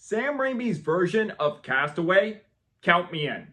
Sam Raimi's version of Castaway? Count me in.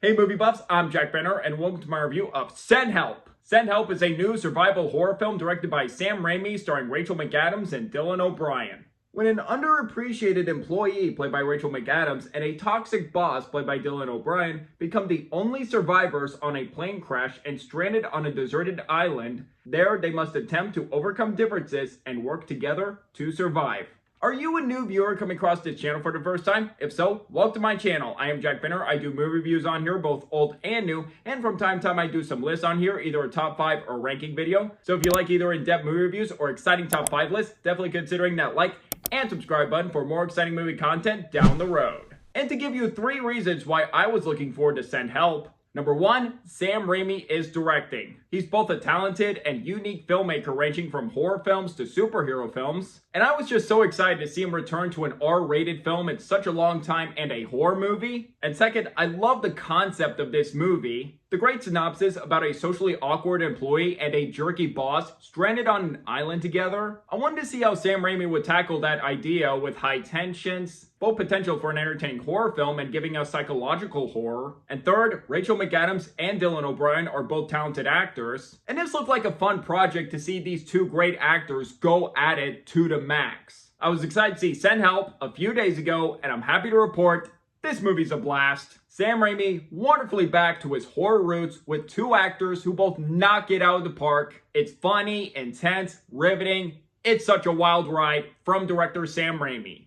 Hey movie buffs, I'm Jack Benner and welcome to my review of Send Help. Send Help is a new survival horror film directed by Sam Raimi starring Rachel McAdams and Dylan O'Brien. When an underappreciated employee played by Rachel McAdams and a toxic boss played by Dylan O'Brien become the only survivors on a plane crash and stranded on a deserted island, there they must attempt to overcome differences and work together to survive. Are you a new viewer coming across this channel for the first time? If so, welcome to my channel. I am Jack Benner. I do movie reviews on here, both old and new, and from time to time I do some lists on here, either a top 5 or ranking video. So if you like either in-depth movie reviews or exciting top 5 lists, definitely considering that like and subscribe button for more exciting movie content down the road. And to give you 3 reasons why I was looking forward to Send Help. Number 1, Sam Raimi is directing. He's both a talented and unique filmmaker ranging from horror films to superhero films. And I was just so excited to see him return to an R-rated film in such a long time and a horror movie. And second, I love the concept of this movie. The great synopsis about a socially awkward employee and a jerky boss stranded on an island together. I wanted to see how Sam Raimi would tackle that idea with high tensions, both potential for an entertaining horror film and giving us psychological horror. And third, Rachel McAdams and Dylan O'Brien are both talented actors. And this looked like a fun project to see these 2 great actors go at it to the max. I was excited to see Send Help a few days ago, and I'm happy to report this movie's a blast. Sam Raimi wonderfully back to his horror roots with 2 actors who both knock it out of the park. It's funny, intense, riveting. It's such a wild ride from director Sam Raimi.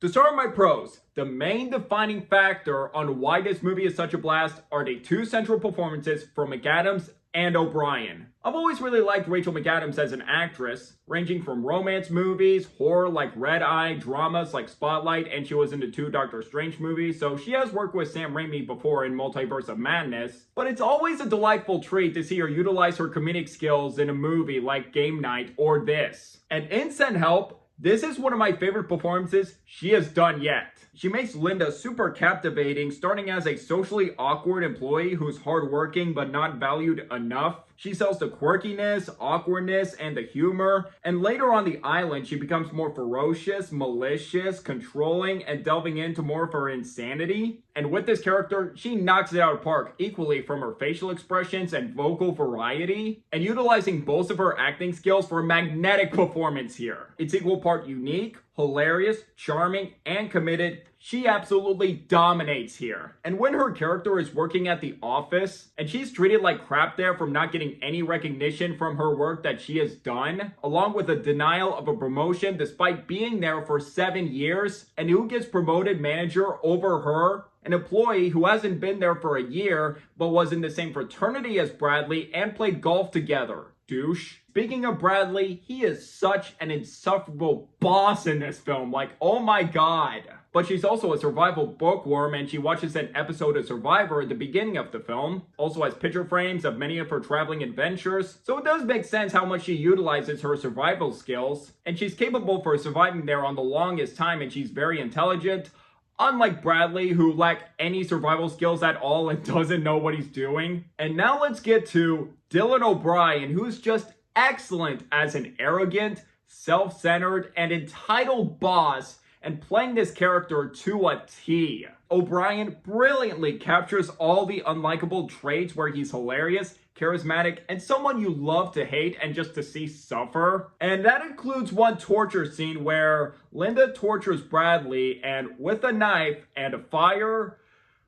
To start my pros, the main defining factor on why this movie is such a blast are the 2 central performances from McAdams and O'Brien. I've always really liked Rachel McAdams as an actress, ranging from romance movies, horror like Red Eye, dramas like Spotlight, and she was in the 2 Doctor Strange movies, so she has worked with Sam Raimi before in Multiverse of Madness. But it's always a delightful treat to see her utilize her comedic skills in a movie like Game Night or this. And in Send Help, this is one of my favorite performances she has done yet. She makes Linda super captivating, starting as a socially awkward employee who's hardworking but not valued enough. She sells the quirkiness, awkwardness, and the humor. And later on the island, she becomes more ferocious, malicious, controlling, and delving into more of her insanity. And with this character, she knocks it out of the park equally from her facial expressions and vocal variety, and utilizing both of her acting skills for a magnetic performance here. It's equal part unique, hilarious, charming, and committed. She absolutely dominates here. And when her character is working at the office, and she's treated like crap there from not getting any recognition from her work that she has done, along with a denial of a promotion despite being there for 7 years, and who gets promoted manager over her? An employee who hasn't been there for a year, but was in the same fraternity as Bradley and played golf together. Douche. Speaking of Bradley, he is such an insufferable boss in this film, like, oh my god. But she's also a survival bookworm, and she watches an episode of Survivor at the beginning of the film. Also has picture frames of many of her traveling adventures, so it does make sense how much she utilizes her survival skills. And she's capable for surviving there on the longest time, and she's very intelligent. Unlike Bradley, who lacks any survival skills at all and doesn't know what he's doing. And now let's get to Dylan O'Brien, who's just excellent as an arrogant, self-centered, and entitled boss, and playing this character to a T. O'Brien brilliantly captures all the unlikable traits where he's hilarious, charismatic, and someone you love to hate and just to see suffer. And that includes one torture scene where Linda tortures Bradley, and with a knife and a fire,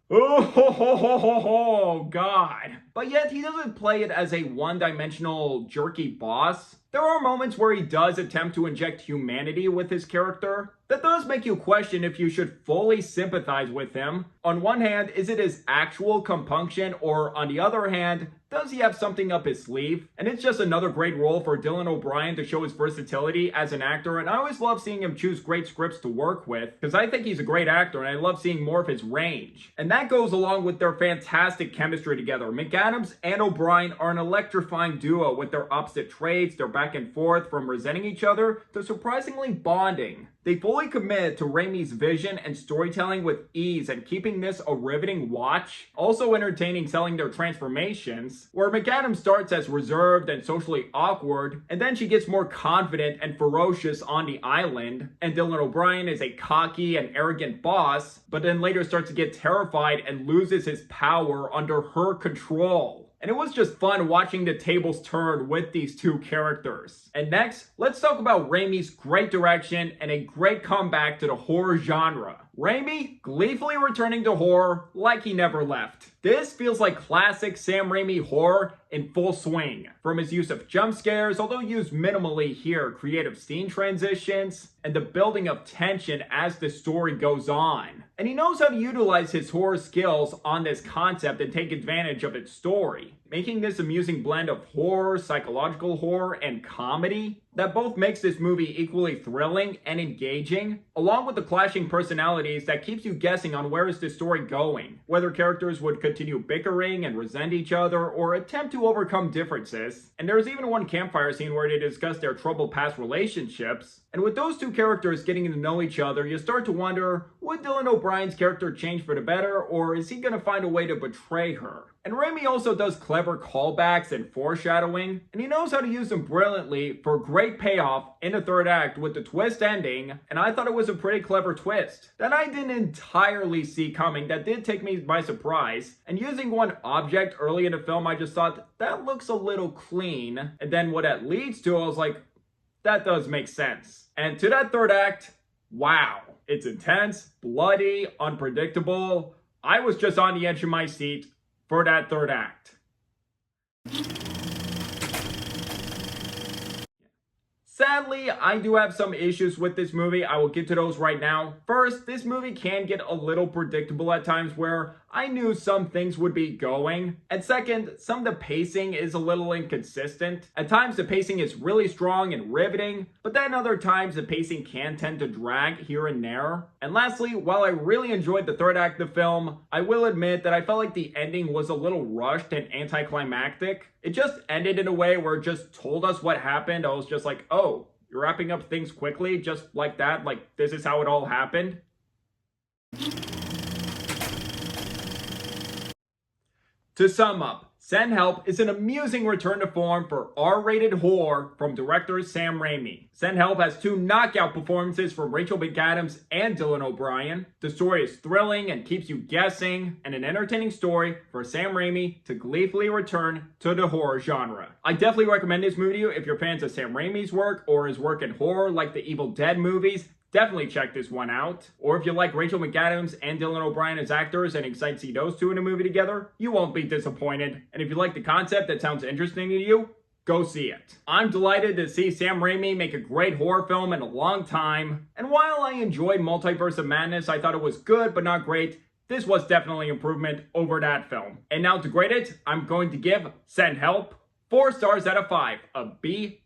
oh god. But yet he doesn't play it as a one-dimensional jerky boss. There are moments where he does attempt to inject humanity with his character. That does make you question if you should fully sympathize with him. On one hand, is it his actual compunction, or on the other hand, does he have something up his sleeve? And it's just another great role for Dylan O'Brien to show his versatility as an actor, and I always love seeing him choose great scripts to work with, because I think he's a great actor and I love seeing more of his range. And that goes along with their fantastic chemistry together. McAdams and O'Brien are an electrifying duo with their opposite traits, their back and forth from resenting each other to surprisingly bonding. They fully commit to Raimi's vision and storytelling with ease and keeping this a riveting watch. Also entertaining selling their transformations, where McAdams starts as reserved and socially awkward, and then she gets more confident and ferocious on the island, and Dylan O'Brien is a cocky and arrogant boss, but then later starts to get terrified and loses his power under her control. And it was just fun watching the tables turn with these two characters. And next, let's talk about Raimi's great direction and a great comeback to the horror genre. Raimi gleefully returning to horror like he never left. This feels like classic Sam Raimi horror in full swing. From his use of jump scares, although used minimally here, creative scene transitions, and the building of tension as the story goes on. And he knows how to utilize his horror skills on this concept and take advantage of its story, making this amusing blend of horror, psychological horror, and comedy that both makes this movie equally thrilling and engaging, along with the clashing personalities that keeps you guessing on where is the story going, whether characters would continue bickering and resent each other or attempt to overcome differences. And there's even one campfire scene where they discuss their troubled past relationships. And with those two characters getting to know each other, you start to wonder, would Dylan O'Brien's character change for the better, or is he going to find a way to betray her? And Raimi also does clever callbacks and foreshadowing, and he knows how to use them brilliantly for great payoff in the third act with the twist ending, and I thought it was a pretty clever twist that I didn't entirely see coming, that did take me by surprise. And using one object early in the film, I just thought, that looks a little clean, and then what that leads to, I was like, that does make sense. And to that third act, wow. It's intense, bloody, unpredictable. I was just on the edge of my seat for that third act. Sadly, I do have some issues with this movie. I will get to those right now. First, this movie can get a little predictable at times where I knew some things would be going. And second, some of the pacing is a little inconsistent. At times, the pacing is really strong and riveting, but then other times the pacing can tend to drag here and there. And lastly, while I really enjoyed the third act of the film, I will admit that I felt like the ending was a little rushed and anticlimactic. It just ended in a way where it just told us what happened. I was just like, oh, you're wrapping up things quickly just like that? Like, this is how it all happened? To sum up, Send Help is an amusing return to form for R-rated horror from director Sam Raimi. Send Help has two knockout performances from Rachel McAdams and Dylan O'Brien. The story is thrilling and keeps you guessing, and an entertaining story for Sam Raimi to gleefully return to the horror genre. I definitely recommend this movie to you if you're fans of Sam Raimi's work or his work in horror like the Evil Dead movies. Definitely check this one out. Or if you like Rachel McAdams and Dylan O'Brien as actors and excited to see those two in a movie together, you won't be disappointed. And if you like the concept that sounds interesting to you, go see it. I'm delighted to see Sam Raimi make a great horror film in a long time. And while I enjoyed Multiverse of Madness, I thought it was good but not great. This was definitely improvement over that film. And now to grade it, I'm going to give Send Help 4 stars out of 5, a B+.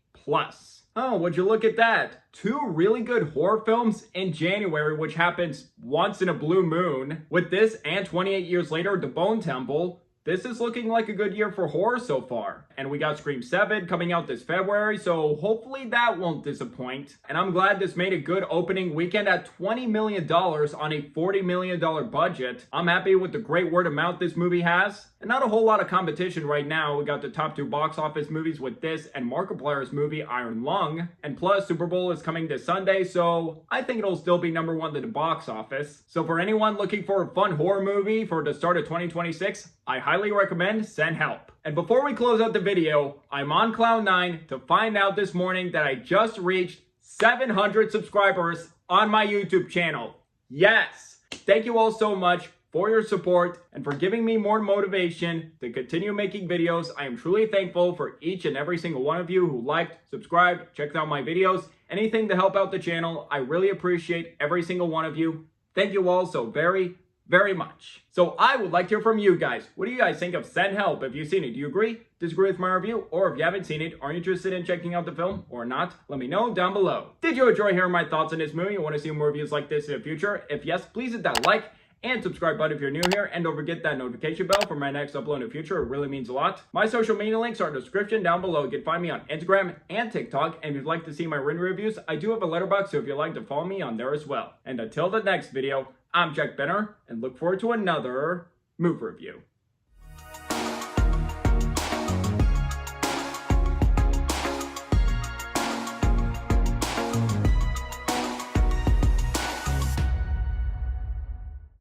Oh, would you look at that? 2 really good horror films in January, which happens once in a blue moon. With this and 28 Years Later, The Bone Temple, this is looking like a good year for horror so far. And we got Scream 7 coming out this February, so hopefully that won't disappoint. And I'm glad this made a good opening weekend at $20 million on a $40 million budget. I'm happy with the great word of mouth this movie has. And not a whole lot of competition right now. We got the top 2 box office movies with this and Markiplier's movie Iron Lung. And plus, Super Bowl is coming this Sunday, so I think it'll still be #1 to the box office. So for anyone looking for a fun horror movie for the start of 2026, I highly recommend Send Help. And before we close out the video, I'm on cloud 9 to find out this morning that I just reached 700 subscribers on my YouTube channel. Yes! Thank you all so much for your support and for giving me more motivation to continue making videos. I am truly thankful for each and every single one of you who liked, subscribed, checked out my videos, anything to help out the channel. I really appreciate every single one of you. Thank you all so very much. So I would like to hear from you guys. What do you guys think of Send Help? If you've seen it, do you agree, disagree with my review? Or if you haven't seen it, are you interested in checking out the film or not? Let me know down below. Did you enjoy hearing my thoughts on this movie? You want to see more reviews like this in the future? If yes, please hit that like and subscribe button if you're new here, and don't forget that notification bell for my next upload in the future. It really means a lot. My social media links are in the description down below. You can find me on Instagram and TikTok, and if you'd like to see my written reviews, I do have a letterbox, so if you'd like to follow me on there as well. And until the next video, I'm Jack Benner, and look forward to another movie review.